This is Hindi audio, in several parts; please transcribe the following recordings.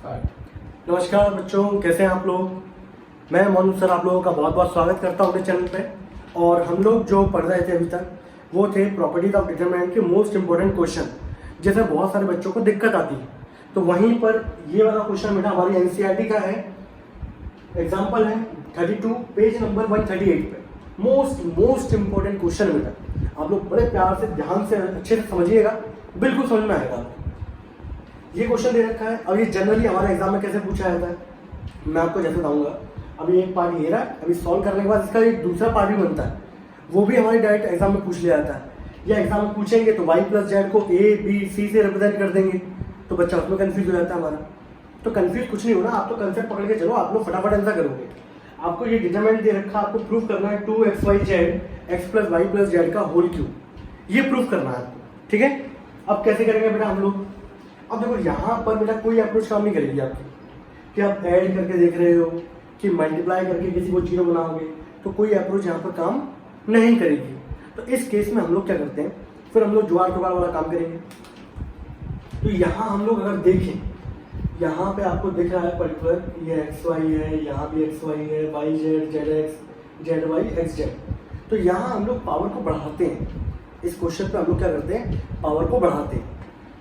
नमस्कार बच्चों, कैसे हैं आप लोग। मैं मोनू सर आप लोगों का बहुत बहुत स्वागत करता हूं अपने चैनल पे। और हम लोग जो पढ़ रहे थे अभी तक वो थे प्रॉपर्टीज ऑफ डिटरमिनेंट के मोस्ट इंपॉर्टेंट क्वेश्चन, जैसे बहुत सारे बच्चों को दिक्कत आती है। तो वहीं पर ये वाला क्वेश्चन बेटा हमारी एनसीईआरटी का है, एग्जाम्पल है 32 पेज नंबर 138 पे। मोस्ट इंपॉर्टेंट क्वेश्चन बेटा, आप लोग बड़े प्यार से ध्यान से अच्छे से समझिएगा, बिल्कुल समझ में आएगा। ये क्वेश्चन दे रखा है। अब ये जनरली हमारे एग्जाम में कैसे पूछा जाता है मैं आपको जैसे बताऊंगा। अभी एक पार्ट ये रहा, अभी सॉल्व करने के बाद इसका एक दूसरा पार्ट भी बनता है, वो भी हमारे डायरेक्ट एग्जाम में पूछ लिया जाता है। या एग्जाम में पूछेंगे तो y प्लस जेड को ए बी सी से रिप्रेजेंट कर देंगे, तो बच्चा उसमें कंफ्यूज हो जाता है हमारा। तो कंफ्यूज कुछ नहीं होना, आप तो कंसेप्ट पकड़ के चलो, आप लोग फटाफट आंसर करोगे। आपको ये डिटरमिनेंट दे रखा, आपको प्रूफ करना है 2xyz x plus y plus z का होल क्यूब, ये प्रूफ करना है आपको, ठीक है। अब कैसे करेंगे बेटा हम लोग। अब देखो यहाँ पर बेटा कोई अप्रोच काम नहीं करेगी आपकी, कि आप ऐड करके देख रहे हो कि मल्टीप्लाई करके किसी को जीरो बनाओगे, तो कोई अप्रोच यहाँ पर काम नहीं करेगी। तो इस केस में हम लोग क्या करते हैं, फिर हम लोग जुगाड़ जुगाड़ वाला काम करेंगे। तो यहाँ हम लोग अगर देखें, यहाँ पे आपको दिख रहा है पर्टिकुलर ये एक्स वाई है, यहाँ भी एक्स वाई है, y z z x z y x z. तो यहाँ हम लोग पावर को बढ़ाते हैं। इस क्वेश्चन पे हम लोग क्या करते हैं, पावर को बढ़ाते हैं।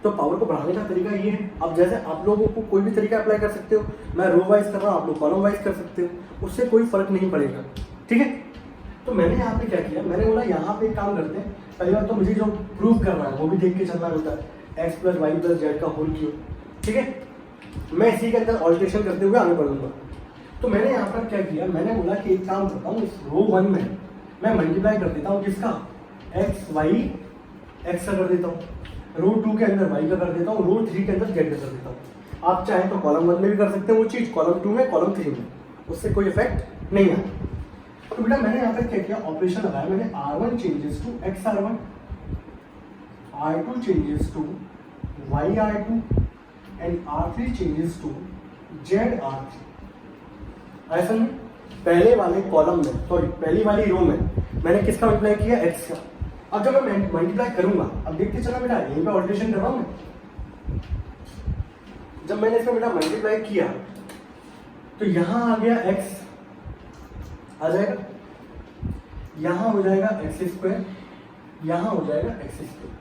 तो पावर को बढ़ाने का तरीका ये है, अब जैसे आप लोगों को कोई भी तरीका अप्लाई कर सकते हो, मैं रो वाइज कर रहा हूँ, आप लोग कॉलम वाइज कर सकते हो, उससे कोई फर्क नहीं पड़ेगा, ठीक है। तो मैंने यहाँ पे क्या किया, मैंने बोला यहाँ पे एक काम करते हैं, पहली बार तो मुझे जो प्रूव करना है वो भी देख के चलना होता है, x plus y plus z का होल क्यूब, ठीक है। मैं इसी के अंदर ऑल्ट्रेशन करते हुए आगे बढ़ूंगा। तो मैंने यहाँ पर क्या किया, मैंने बोला कि एक काम करता हूँ, इस रो 1 में मैं मल्टीप्लाई कर देता हूँ किसका, एक्स वाई एक्स का कर देता हूँ, रो 2 के अंदर वाई का कर देता हूँ, रो 3 के अंदर जेड का कर देता हूँ। आप चाहें तो कॉलम 1 में भी कर सकते हैं वो चीज़, कॉलम 2 में, कॉलम 3 में, उससे कोई इफेक्ट नहीं आता। तो बेटा मैंने यहाँ पे क्या किया, ऑपरेशन लगाया मैंने, R1 changes to x R1, R2 changes to y R2 and R3 changes to z R3। ऐसा नहीं, पहले वाले कॉलम में, सॉरी पहली वाली रो में मैंने किसका मल्टीप्लाई किया, एक्स का। अब जब मैं मल्टीप्लाई करूंगा, अब देखते चला बेटा यहीं पे ऑल्ट्रेशन कर रहा हूं मैं। जब मैंने इसमें बेटा मल्टीप्लाई किया तो यहां आ गया एक्स आ जाएगा, यहां हो जाएगा एक्स स्क्वायर, यहां हो जाएगा एक्स स्क्वायर।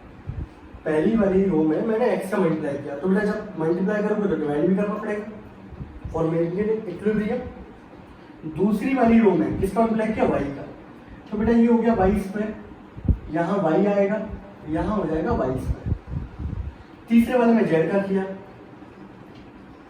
पहली वाली रो में मैंने एक्स का मल्टीप्लाई किया, तो बेटा जब मल्टीप्लाई करोगे तो डिवाइड भी करना पड़ेगा फॉर मेंटेनिंग इक्विलिब्रियम। दूसरी वाली रो में किसका मल्टीप्लाई किया, वाई का, तो बेटा ये हो गया वाई स्क्वायर, यहाँ y आएगा, यहाँ हो जाएगा वाई स्क्वायर। तीसरे वाले में जेड का किया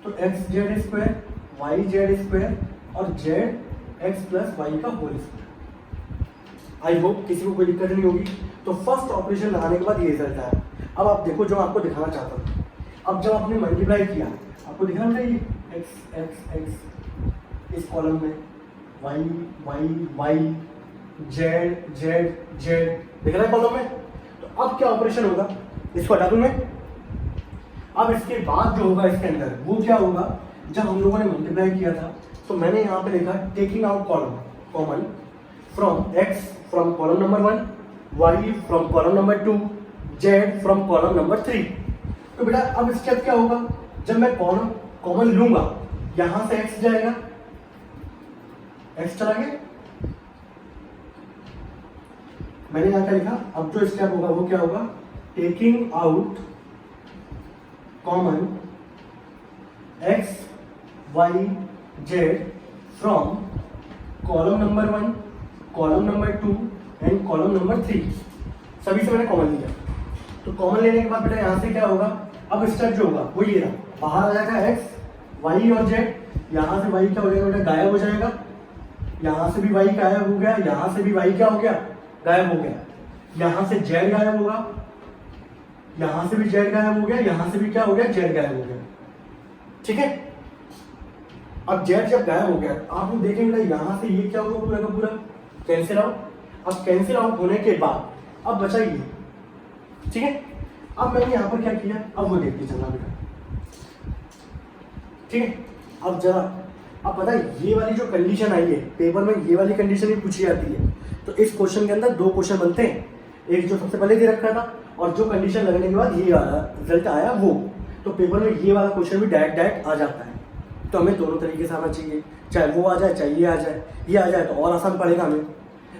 तो x z square, y z square और जेड एक्स प्लस वाई का होल स्क्वायर। आई होप किसी को कोई दिक्कत नहीं होगी। तो फर्स्ट ऑपरेशन लगाने के बाद ये रिजल्ट आया। अब आप देखो जो आपको दिखाना चाहता हूँ, अब जब आपने मल्टीप्लाई किया आपको दिख रहा है ये एक्स एक्स एक्स इस कॉलम में, y y y z z z दिख रहा है कॉलम में। तो अब क्या ऑपरेशन होगा, इसको हटा दूं मैं। अब इसके बाद जो होगा इसके अंदर वो क्या होगा, जब हम लोगों ने मल्टीप्लाई किया था तो मैंने यहाँ पे लिखा taking out column common from x from column number 1, y from column number 2, z from column number 3। तो बेटा अब स्टेप क्या होगा, जब मैं कॉलम कॉमन लूंगा यहां से एक्स जाएगा, एक्स चला गया, मैंने यहाँ क्या लिखा। अब जो स्टेप होगा वो क्या होगा, taking out common x y z from column number 1, column number 2 and column number 3, सभी से मैंने कॉमन लिया। तो कॉमन लेने के बाद बेटा यहाँ से क्या होगा, अब स्टेप जो होगा वो ये रहा, बाहर आ जाएगा एक्स वाई और जेड, यहाँ से वाई क्या हो जाएगा बेटा, गायब हो जाएगा, यहाँ से भी वाई गायब हो गया, यहाँ से भी वाई क्या हो गया, गायब हो गया, यहां से जेड गायब होगा, यहां से भी जेड गायब हो गया, यहां से भी क्या हो गया, जेड गायब हो गया, ठीक है। अब जेड जब गायब हो गया आप लोग देखेंगे यहां से ये क्या होगा, पूरा का पूरा कैंसिल आउट। अब कैंसिल आउट होने के बाद अब बचा ये, ठीक है। अब मैंने यहां पर क्या किया, अब वो देखते चलना बेटा, ठीक है। अब जरा अब पता है ये वाली जो कंडीशन आई है पेपर में, ये वाली कंडीशन भी पूछी जाती है। तो इस क्वेश्चन के अंदर 2 क्वेश्चन बनते हैं, एक जो सबसे पहले दे रखा था और जो कंडीशन लगने के बाद ये रिजल्ट आया वो। तो पेपर में ये वाला क्वेश्चन भी डायरेक्ट आ जाता है। तो हमें दोनों तरीके से आना चाहिए, चाहे वो आ जाए चाहे ये आ जाए। ये आ जाए तो और आसान पड़ेगा हमें।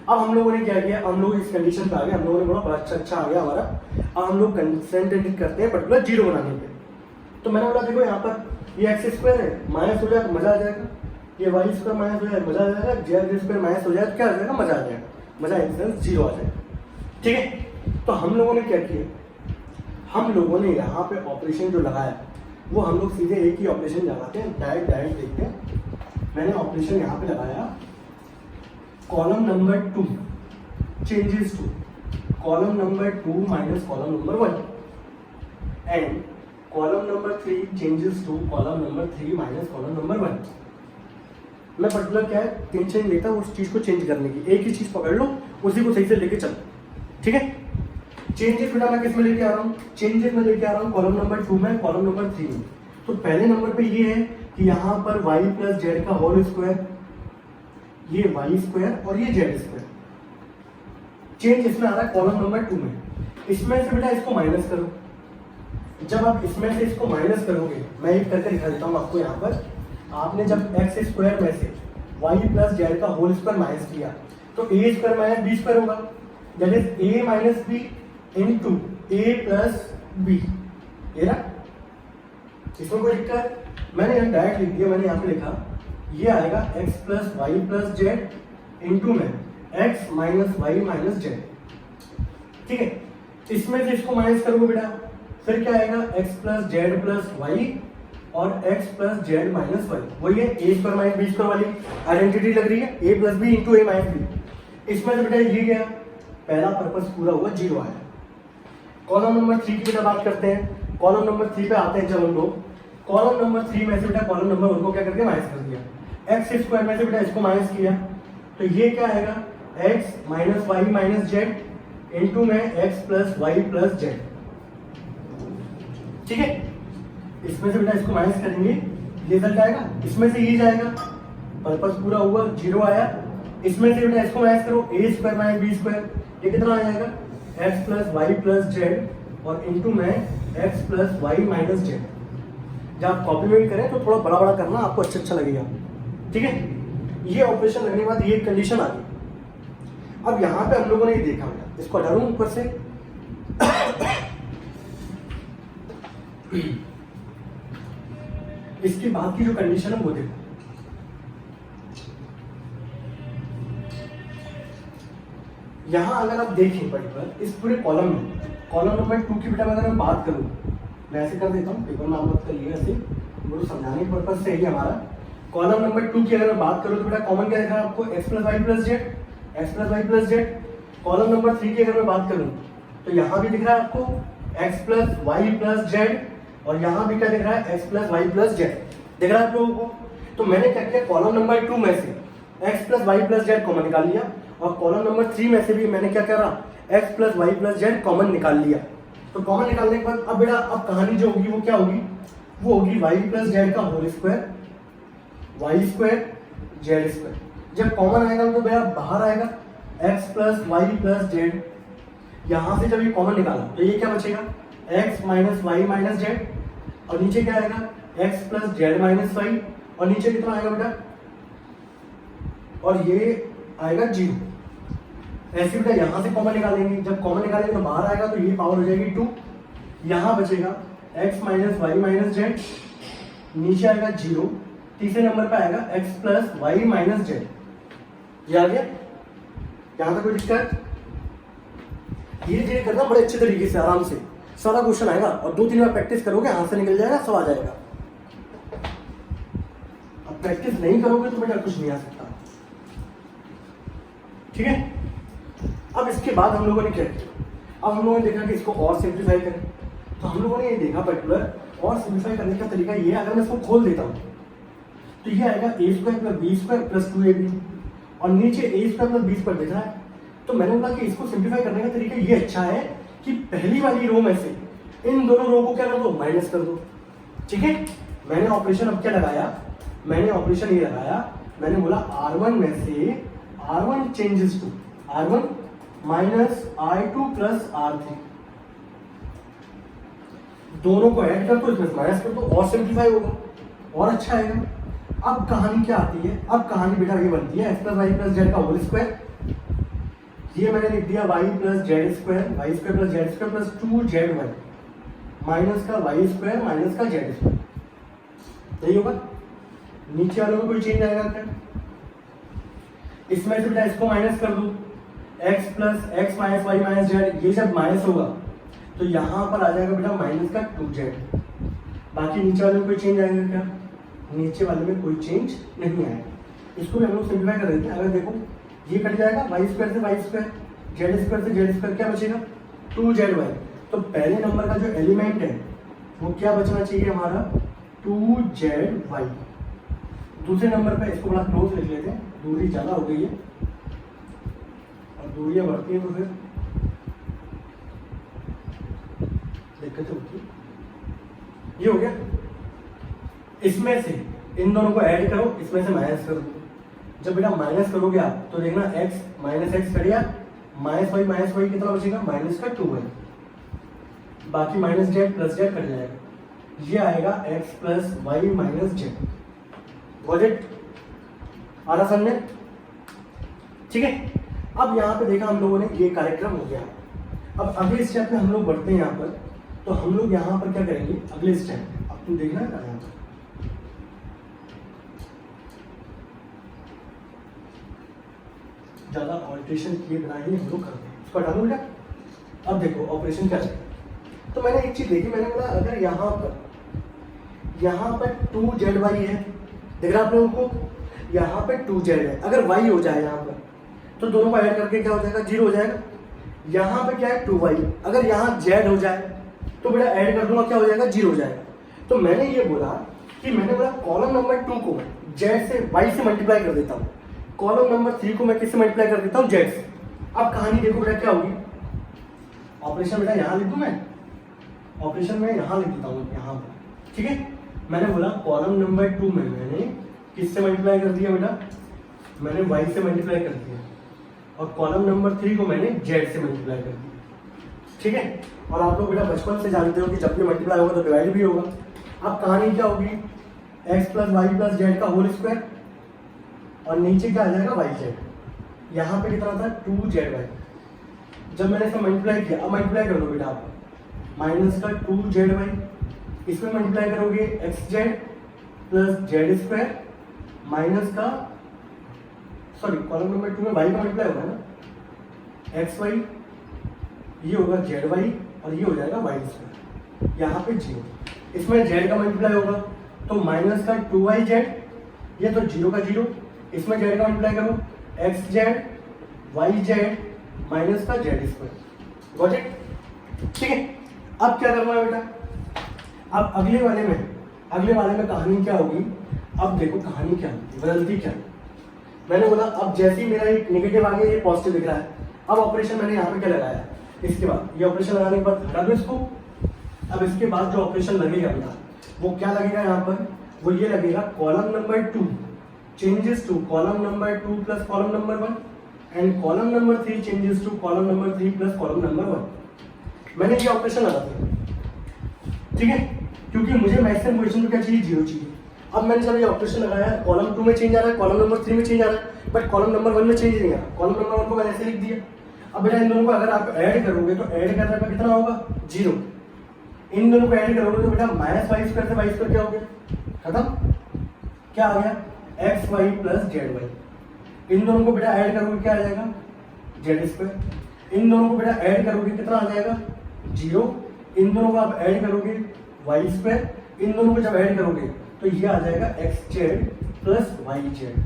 अब हम लोगों ने क्या किया, हम लोग इस कंडीशन पे आ गए, हम लोगों ने बोला बड़ा अच्छा आ गया हमारा। अब हम लोग कंसेंट्रेट करते हैं पर्टिकुलर जीरो बनाने पे। तो मैंने बोला देखो यहाँ पर ये एक्स स्क्वायर है, माइनस हो जाए तो मजा आ जाएगा, ये वाई स्क्वायर माइनस हो जाए मजा आ जाएगा, जेड स्क्वायर माइनस हो जाए तो क्या आ जाएगा, मजा आ जाएगा। मजा इन सेंस जीरो आ जाएगा। ठीक है, तो हम लोगों ने क्या किया, हम लोगों ने यहाँ पे ऑपरेशन जो लगाया वो हम लोग सीधे एक ही ऑपरेशन लगाते हैं, डायरेक्ट देखते हैं। मैंने ऑपरेशन यहाँ पे लगाया, column number 2 changes to column number 2 minus column number 1 and column number 3 changes to column number 3 minus column number 1। मैं पर्टिकुलर क्या है टेंशन लेता हूँ उस चीज को चेंज करने की, एक ही चीज पकड़ लो, उसी को सही से लेके चलो। ठीक है, चेंजेस बेटा मैं किस में लेके आ रहा हूँ, चेंजेस में लेके आ रहा हूँ कॉलम नंबर 2 में, कॉलम नंबर 3 में। तो पहले नंबर पे ये है कि यहाँ पर y प्लस जेड का होल स्क्वायर, ये y स्क्वायर और ये जेड स्क्वायर। चेंज इसमें आ रहा है कॉलम नंबर 2 में। इसमें से बेटा इसको माइनस करो। जब आप इसमें से इसको माइनस करोगे, मैं एक करके दिखा देता हूँ आपको। यहाँ पर आपने जब एक्स स्क्वायर में से y प्लस जेड का होल स्क्वायर माइनस किया तो a square minus b square होगा, that is a minus b into a plus b. ये रहा, इसमें कोई दिक्कत, मैंने यहाँ डायरेक्ट लिख दिया। मैंने यहाँ पे लिखा ये आएगा x plus y plus z into में x minus y minus z. ठीक है, इसमें से इसको माइनस करोगे बेटा, फिर क्या आएगा x plus z plus y और x plus z minus y. वही है a square minus b square वाली आइडेंटिटी लग रही है, a plus b into a minus b. इसमें से बेटा ये गया, पहला पर्पस पूरा हुआ, जीरो आया। कॉलम नंबर 3 की बेटा बात करते हैं। कॉलम नंबर 3 पे आते हैं जब हम लोग, कॉलम नंबर 3 में से बेटा कॉलम नंबर 1 को क्या करके माइनस कर दिया, एक्स स्क्वायर में से बेटा इसको माइनस किया, तो ये क्या आएगा x minus y minus z into में x plus y plus z. ठीक है, इसमें से बेटा इसको माइनस करेंगे, रिजल्ट आएगा, इसमें से ये जाएगा, पर्पस पूरा हुआ, जीरो आया। इसमें से बेटा इसको माइनस करो, a square minus b square, ये कितना आ जाएगा x plus y plus z और इंटू में x plus y minus z. जब आप कॉपी में भी करें तो थोड़ा बड़ा बड़ा करना, आपको अच्छा लगेगा। ठीक है, ये ऑपरेशन लगने के बाद ये कंडीशन आ गई। अब यहाँ पे हम लोगों ने ये देखा, इसको हटा दूं ऊपर से। इसके बाद की जो कंडीशन है वो देखो, यहां अगर आप देखें पर्टिकुलर इस पूरे कॉलम में, कॉलम नंबर 2 की बेटा अगर मैं बात करूं, मैं ऐसे कर देता हूं, पेपर में आप मत करिएगा ऐसे, वो समझाने के पर्पज से ही हमारा। कॉलम नंबर 2 की अगर मैं बात करूं तो बेटा कॉमन क्या दिखा आपको, x plus y plus z, x plus y plus z. Column number 3 की अगर मैं बात करूं तो यहाँ भी दिख रहा है आपको x plus y plus z, और यहाँ भी क्या दिख रहा है x plus y plus z, दिख रहा है आप लोगों को। तो मैंने क्या किया, कॉलम नंबर 2 में से x plus y plus z common निकाल लिया, और कॉलम नंबर 3 में से भी मैंने क्या करा, x plus y plus z common निकाल लिया। तो कॉमन निकालने के बाद अब बेटा अब कहानी जो होगी वो क्या होगी, वो होगी वाई प्लस जेड का whole square, y square z square. जब कॉमन आएगा तो बेटा बाहर आएगा x plus y plus z. यहां से जब ये कॉमन निकाला तो ये क्या बचेगा, x minus y minus z, और नीचे क्या आएगा x plus z minus y, और नीचे कितना आएगा बेटा, और ये आएगा जीरो। ऐसे बेटा यहां से कॉमन निकालेंगे, जब कॉमन निकालेंगे तो बाहर आएगा तो ये पावर हो जाएगी 2, यहां बचेगा x minus y minus z, नीचे आएगा जीरो, तीसरे नंबर पे आएगा x plus y minus z. ये आ गया, यहां तक कोई दिक्कत, धीरे धीरे करना बड़े अच्छे तरीके से आराम से, सारा क्वेश्चन आएगा, और 2-3 बार प्रैक्टिस करोगे हाथ से निकल जाएगा, सब आ जाएगा। अब प्रैक्टिस नहीं करोगे तो बेटा कुछ नहीं आ सकता। ठीक है, अब इसके बाद हम लोगों ने क्या किया, अब हम लोगों ने देखा कि इसको और सिंप्लीफाई करें, तो हम लोगों ने ये देखा पर्टिकुलर और सिंप्लीफाई करने का तरीका ये, अगर मैं इसको खोल देता हूँ तो ये आएगा a square plus b square plus 2ab, और नीचे a square plus b square दिख रहा है। तो मैंने बोला कि इसको सिंप्लीफाई करने का तरीका ये अच्छा है कि पहली वाली रो में से इन दोनों रो को क्या कर दो, माइनस कर दो। ठीक है, मैंने ऑपरेशन अब क्या लगाया, मैंने ऑपरेशन ये लगाया, मैंने बोला R1 में से R1 changes to R1 minus R2 plus R3। दोनों को ऐड कर दो, इसमें माइनस कर दो और सिंप्लीफाई होगा और अच्छा आएगा। अब कहानी क्या आती है, अब कहानी बेटा ये बनती है x plus y plus z का होल स्क्वायर। ये मैंने लिख दिया y plus z square, y square plus z square plus 2ZY minus का वाई स्क्वायर माइनस का जेड स्क्वायर। यही होगा, नीचे वालों में कोई चेंज आएगा क्या? इसमें से बेटा इसको माइनस कर दो, x plus x minus y minus z, ये जब माइनस होगा तो यहाँ पर आ जाएगा बेटा माइनस का 2Z। बाकी नीचे वाले में कोई चेंज आएगा क्या? नीचे वाले में कोई चेंज नहीं आएगा। इसको भी हम लोग सिंप्लीफाई कर देते हैं। अगर देखो ये कट जाएगा, वाई स्क्वायर से वाई स्क्वायर, जेड स्क्वायर से जेड स्क्वायर, क्या बचेगा 2ZY। तो पहले नंबर का जो एलिमेंट है वो क्या बचना चाहिए हमारा 2ZY। दूसरे नंबर पे इसको बड़ा क्लोज लिख लेते हैं, दूरी ज़्यादा हो गई है और दूरियां बढ़ती हैं तो फिर दिक्कत होती है। ये हो गया। इसमें से इन दोनों को ऐड करो, इसमें से माइनस कर दो। जब बेटा माइनस करोगे आप तो देखना x माइनस एक्स कट गया, माइनस वाई कितना बचेगा माइनस का 2y, बाकी minus z plus z cut जाएगा, ये आएगा x plus y minus z. Got it? आ रहा समझ में? ठीक है। अब यहाँ पे देखा हम लोगों ने ये कार्यक्रम हो गया। अब अगले स्टेप में हम लोग बढ़ते हैं यहाँ पर, तो हम लोग यहाँ पर क्या करेंगे अगले स्टेप, अब तुम देखना है यहाँ पर ज्यादा ऑल्ट्रेशन किए बिना ही हम लोग करते हैं। इसको हटा दो बेटा। अब देखो ऑपरेशन क्या है। तो मैंने एक चीज देखी, मैंने बोला अगर यहाँ पर 2ZY है, देख रहा आप लोगों को, यहाँ पे 2Z है, अगर y हो जाए यहाँ पर तो दोनों को ऐड करके क्या हो जाएगा 0 हो जाएगा। यहाँ पे क्या है 2y, अगर यहाँ z हो जाए तो बेटा ऐड कर दूंगा क्या हो जाएगा 0 हो जाएगा। तो मैंने ये बोला कि मैंने बोला कॉलम नंबर 2 को z से y से मल्टीप्लाई कर देता हूँ, कॉलम नंबर 3 को मैं किससे मल्टीप्लाई कर देता हूँ z से। अब कहानी देखो बेटा क्या होगी, ऑपरेशन बेटा यहाँ लिख दूँ मैं, ऑपरेशन में यहाँ लिख देता हूँ यहाँ पर, ठीक है। मैंने बोला कॉलम नंबर 2 में मैंने किससे मल्टीप्लाई कर दिया बेटा, मैंने y से मल्टीप्लाई कर दिया, और कॉलम नंबर 3 को मैंने z से मल्टीप्लाई कर दिया, ठीक है। और आप लोग बेटा बचपन से जानते हो कि जब भी मल्टीप्लाई होगा तो डिवाइड भी होगा। अब कहानी क्या होगी, x plus y plus z का होल स्क्वायर, और नीचे क्या आ जाएगा वाई जेड। यहाँ पे कितना था 2ZY। जब मैंने इसका मल्टीप्लाई किया, अब मल्टीप्लाई कर दो बेटा आप, माइनस का 2ZY, इसमें मल्टीप्लाई करोगे xz plus z square minus का, सॉरी कॉलम नंबर 2 में y का मल्टीप्लाई होगा ना, xy, ये होगा zy और ये हो जाएगा वाई स्क्वायर, यहाँ पे 0। इसमें z का मल्टीप्लाई होगा तो माइनस का 2yz, ये तो 0 का 0, इसमें z का मल्टीप्लाई करो xz yz माइनस का जेड स्क्वायर। Got it? ठीक है। अब क्या करना है बेटा, अब अगले वाले में कहानी क्या होगी। अब देखो कहानी क्या होगी, बदलती क्या। मैंने बोला अब जैसे ही मेरा एक नेगेटिव आ गया, ये पॉजिटिव दिख रहा है। अब ऑपरेशन मैंने यहाँ पे क्या लगाया, इसके बाद ये ऑपरेशन लगाने के बाद हटा दो इसको। अब इसके बाद जो ऑपरेशन लगेगा बेटा वो क्या लगेगा यहाँ पर, वो ये लगेगा column number 2 changes to column number 2 plus column number 1 and column number 3 changes to column number 3 plus column number 1। मैंने ये ऑपरेशन लगा दिया, ठीक है, क्योंकि मुझे मैक्सिमम पोजीशन में क्या चाहिए 0 चाहिए। अब मैंने जब ये ऑपरेशन लगाया, कॉलम 2 में चेंज आ रहा है, कॉलम नंबर 3 में चेंज आ रहा है, बट कॉलम नंबर 1 में चेंज नहीं आ रहा। कॉलम नंबर 1 को मैंने ऐसे लिख दिया। अब बेटा इन दोनों को अगर आप ऐड करोगे तो ऐड करने पर कितना होगा 0। इन दोनों को ऐड करोगे तो बेटा माइनस वाई स्क्वायर से वाई स्क्वायर क्या हो गया, खत्म। क्या आ गया x y plus z y. इन दोनों को बेटा ऐड करोगे क्या आ जाएगा जेड स्क्वायर। इन दोनों को बेटा ऐड करोगे कितना आ जाएगा 0। इन दोनों को आप ऐड करोगे वाई स्क्वायर। इन दोनों को जब ऐड करोगे तो ये आ जाएगा x z plus y z.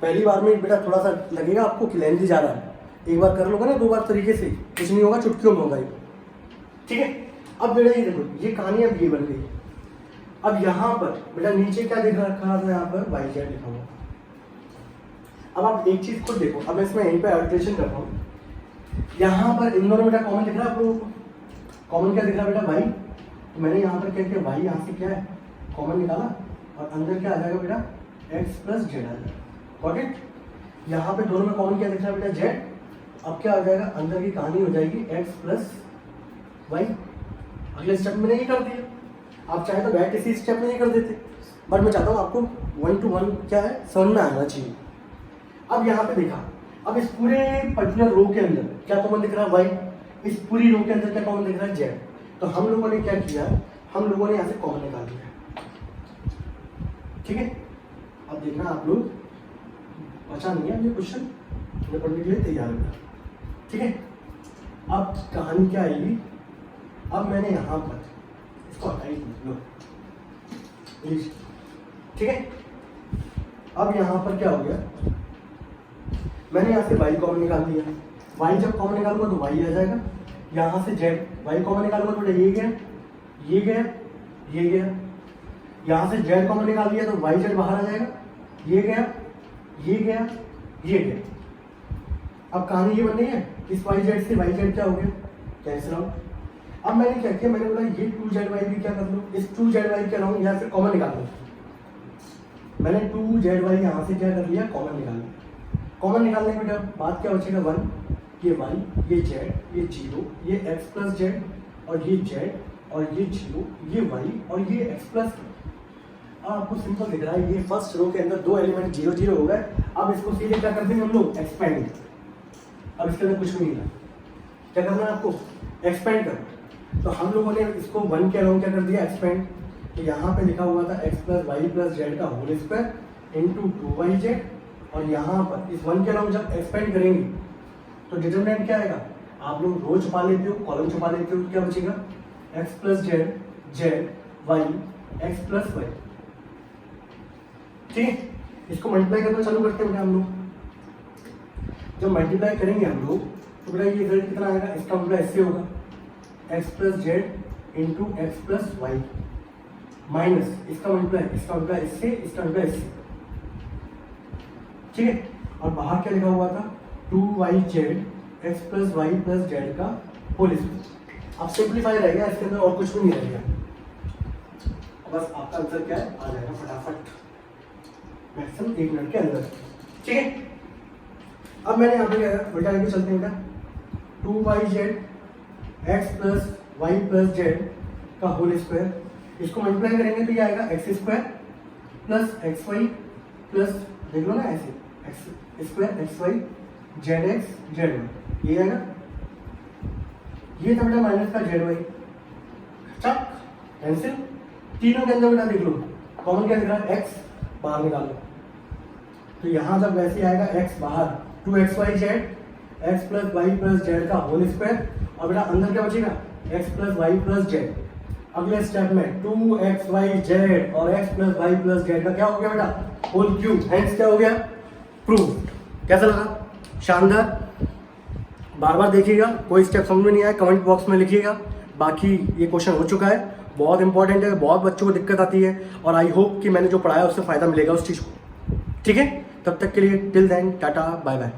पहली बार में बेटा थोड़ा सा लगेगा आपको कि लेंथी जा रहा है, एक बार कर लोगे ना 2 बार तरीके से कुछ नहीं होगा, चुटकियों में होगा ये, ठीक है। अब बेटा ये देखो ये कहानी अब ये बन गई। अब यहाँ पर बेटा नीचे क्या दिख रखा था, यहाँ पर वाई जेड लिखा हुआ। अब आप एक चीज खुद देखो, अब मैं इसमें यहीं पे अल्ट्रेशन कर रहा हूँ। यहाँ पर इन दोनों बेटा कॉमन दिख रहा है आप लोगों को, कॉमन क्या दिख रहा है बेटा वाई। तो मैंने यहाँ पर क्या किया, वाई यहाँ से क्या है कॉमन निकाला और अंदर क्या आ जाएगा बेटा एक्स प्लस जेड आ जाएगा। Got it? यहाँ पे दोनों में कॉमन क्या दिख रहा है बेटा जेड। अब क्या आ जाएगा, अंदर की कहानी हो जाएगी एक्स प्लस वाई अगले स्टेप में नहीं कर दिया। आप चाहे तो डायरेक्ट इसी स्टेप में नहीं कर देते, बट मैं चाहता हूँ आपको 1 to 1 क्या है समझ में आना चाहिए। अब यहाँ पे देखा, अब इस पूरे पर्टिकुलर रो के अंदर क्या कॉमन दिख रहा है वाई, इस पूरी रो के अंदर क्या कॉमन दिख रहा है जेड। तो हम लोगों ने क्या किया, हम लोगों ने यहाँ से कॉमन निकाल दिया। ठीक है, अब देखना आप लोग बचा नहीं है ये क्वेश्चन मैं पढ़ने के लिए तैयार हूँ। ठीक है, अब कहानी क्या आएगी, अब मैंने यहाँ पर इसको हटाई लो, ठीक है। अब यहाँ पर क्या हो गया, मैंने यहाँ से y कॉमन निकाल दिया। y जब कॉमन निकालूंगा तो y आ जाएगा, यहाँ से z y कॉमन निकालूंगा तो ये गया, ये गया, ये गया। यहाँ से z कॉमन निकाल दिया तो y z बाहर आ जाएगा, ये गया, ये गया, ये गया। अब कहानी ये बन रही है, इस y z से y z क्या हो गया, कैंसिल आउट। अब मैंने क्या किया, मैंने बोला ये 2zy भी क्या कर लो, इस 2zy क्या लाऊं, यहाँ से कॉमन निकाल लो। मैंने 2zy यहाँ से क्या कर लिया, कॉमन निकाल लिया। कॉमन निकालने के बाद क्या बचेगा 1, ये y, ये z, ये 0, ये x प्लस जेड, और ये z, और ये 0, ये y, और ये x प्लस। आपको सिंपल दिख रहा है, ये फर्स्ट रो के अंदर दो एलिमेंट 0 0 हो गए। अब इसको सीधे क्या कर देंगे हम लोग, एक्सपेंड। अब इसके अंदर कुछ भी नहीं था, क्या करना है आपको, एक्सपेंड करना। तो हम लोगों ने इसको 1 के अलाउंग क्या कर दिया, एक्सपेंड। तो यहाँ पे लिखा हुआ था x plus y plus z का होल स्क्वायर इंटू 2yz, और यहाँ पर इस 1 के अलाउंग जब एक्सपेंड करेंगे तो डिटरमिनेंट क्या आएगा, आप लोग रो छुपा लेते हो, कॉलम छुपा लेते हो, क्या बचेगा x plus z, z y, x plus y. ठीक है, इसको मल्टीप्लाई करना चालू करते हैं हम लोग। जब मल्टीप्लाई करेंगे हम लोग तो बेटा ये रिजल्ट कितना आएगा, इसका मतलब ऐसे होगा x plus z into x plus y, minus इसका मल्टीप्लाई, इसका मल्टीप्लाई इससे, इसका मल्टीप्लाई इससे। ठीक है, और बाहर क्या लिखा हुआ था, 2yz x plus y plus z का होल स्क्वायर। अब सिंप्लीफाई रहेगा, इसके अंदर और कुछ भी नहीं रहेगा। बस आपका आंसर क्या है, आ जाएगा फटाफट, मैक्सिमम 1 मिनट के अंदर। ठीक है, अब मैंने यहाँ पे क्या है, बेटा आगे चलते हैं बेटा, 2yz x plus y plus z का होल स्क्वायर, इसको मल्टीप्लाई करेंगे तो ये आएगा x square plus x y plus, देख लो ना ऐसे, x square x y z x z y, ये आएगा। ये था बेटा माइनस का जेड वाई, चक कैंसिल। तीनों के अंदर बेटा देख लो कॉमन क्या दिख रहा है, एक्स बाहर निकालो। तो यहाँ जब वैसे आएगा एक्स बाहर, 2xyz x plus y plus z का होल स्क्वायर, और बेटा अंदर क्या बचेगा, x plus y plus z. अगले स्टेप में 2xyz और x plus y plus z का क्या हो गया बेटा, होल क्यूब। हेंस क्या हो गया, प्रूव। कैसा लगा, शानदार। बार बार देखिएगा, कोई स्टेप समझ में नहीं आया कमेंट बॉक्स में लिखिएगा। बाकी ये क्वेश्चन हो चुका है, बहुत इंपॉर्टेंट है, बहुत बच्चों को दिक्कत आती है, और आई होप कि मैंने जो पढ़ाया उससे फायदा मिलेगा उस चीज़ को। ठीक है, तब तक के लिए till then tata bye bye.